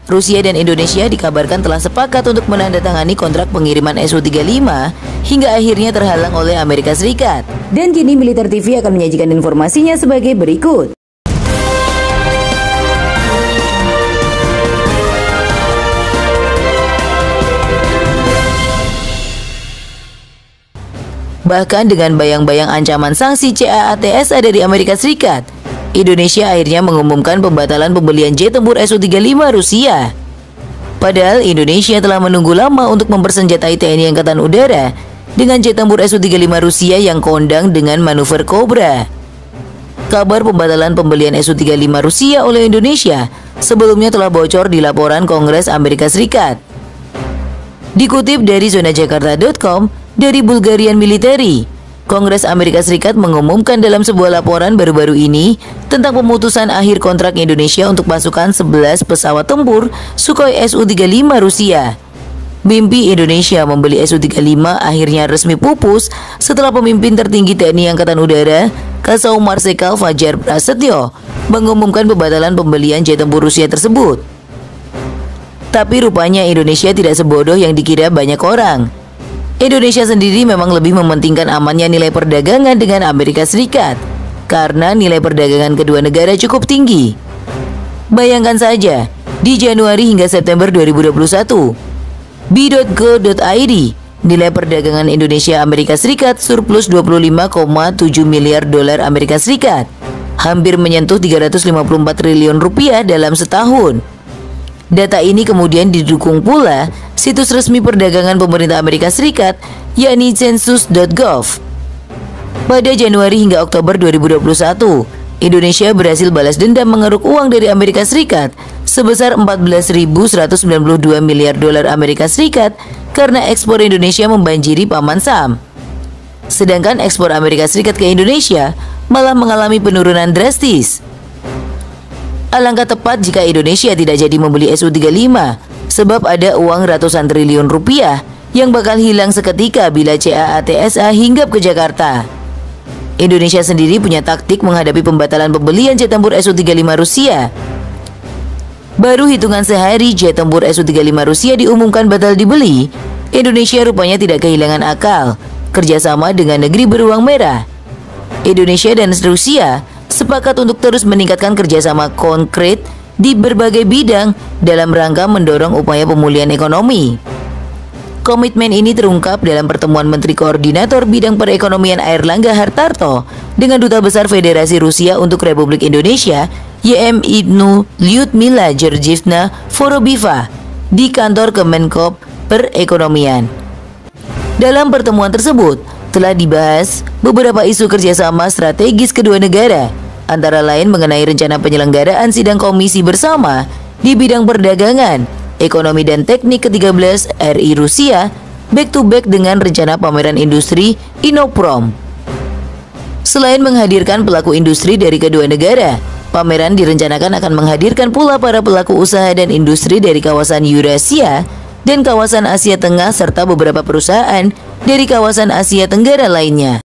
Rusia dan Indonesia dikabarkan telah sepakat untuk menandatangani kontrak pengiriman Su-35 hingga akhirnya terhalang oleh Amerika Serikat. Dan kini Militer TV akan menyajikan informasinya sebagai berikut. Bahkan dengan bayang-bayang ancaman sanksi CAATSA dari Amerika Serikat, Indonesia akhirnya mengumumkan pembatalan pembelian jet tempur Su-35 Rusia. Padahal Indonesia telah menunggu lama untuk mempersenjatai TNI Angkatan Udara dengan jet tempur Su-35 Rusia yang kondang dengan manuver Cobra. Kabar pembatalan pembelian Su-35 Rusia oleh Indonesia sebelumnya telah bocor di laporan Kongres Amerika Serikat. Dikutip dari zonajakarta.com, dari Bulgarian Military, Kongres Amerika Serikat mengumumkan dalam sebuah laporan baru-baru ini tentang pemutusan akhir kontrak Indonesia untuk pasukan 11 pesawat tempur Sukhoi Su-35 Rusia. Mimpi Indonesia membeli Su-35 akhirnya resmi pupus setelah pemimpin tertinggi TNI Angkatan Udara, Kasau Marsikal Fajar Prasetyo, mengumumkan pembatalan pembelian jet tempur Rusia tersebut. Tapi rupanya Indonesia tidak sebodoh yang dikira banyak orang. Indonesia sendiri memang lebih mementingkan amannya nilai perdagangan dengan Amerika Serikat karena nilai perdagangan kedua negara cukup tinggi. Bayangkan saja, di Januari hingga September 2021, b.go.id, nilai perdagangan Indonesia Amerika Serikat surplus 25,7 miliar dolar Amerika Serikat, hampir menyentuh 354 triliun rupiah dalam setahun. Data ini kemudian didukung pula situs resmi perdagangan pemerintah Amerika Serikat, yakni census.gov. Pada Januari hingga Oktober 2021, Indonesia berhasil balas dendam mengeruk uang dari Amerika Serikat sebesar 14.192 miliar dolar Amerika Serikat karena ekspor Indonesia membanjiri paman Sam. Sedangkan ekspor Amerika Serikat ke Indonesia malah mengalami penurunan drastis. Alangkah tepat jika Indonesia tidak jadi membeli Su-35, sebab ada uang ratusan triliun rupiah yang bakal hilang seketika bila CAATSA hinggap ke Jakarta. Indonesia sendiri punya taktik menghadapi pembatalan pembelian jet tempur Su-35 Rusia. Baru hitungan sehari jet tempur Su-35 Rusia diumumkan batal dibeli, Indonesia rupanya tidak kehilangan akal, kerjasama dengan negeri beruang merah. Indonesia dan Rusia sepakat untuk terus meningkatkan kerjasama konkret di berbagai bidang dalam rangka mendorong upaya pemulihan ekonomi. Komitmen ini terungkap dalam pertemuan Menteri Koordinator Bidang Perekonomian Airlangga Hartarto dengan Duta Besar Federasi Rusia untuk Republik Indonesia, YM Lyudmila Georgievna Vorobiva, di kantor Kemenkop Perekonomian. Dalam pertemuan tersebut, telah dibahas beberapa isu kerjasama strategis kedua negara, antara lain mengenai rencana penyelenggaraan sidang komisi bersama di bidang perdagangan, ekonomi dan teknik ke-13 RI Rusia, back to back dengan rencana pameran industri Inoprom. Selain menghadirkan pelaku industri dari kedua negara, pameran direncanakan akan menghadirkan pula para pelaku usaha dan industri dari kawasan Eurasia dan kawasan Asia Tengah serta beberapa perusahaan dari kawasan Asia Tenggara lainnya.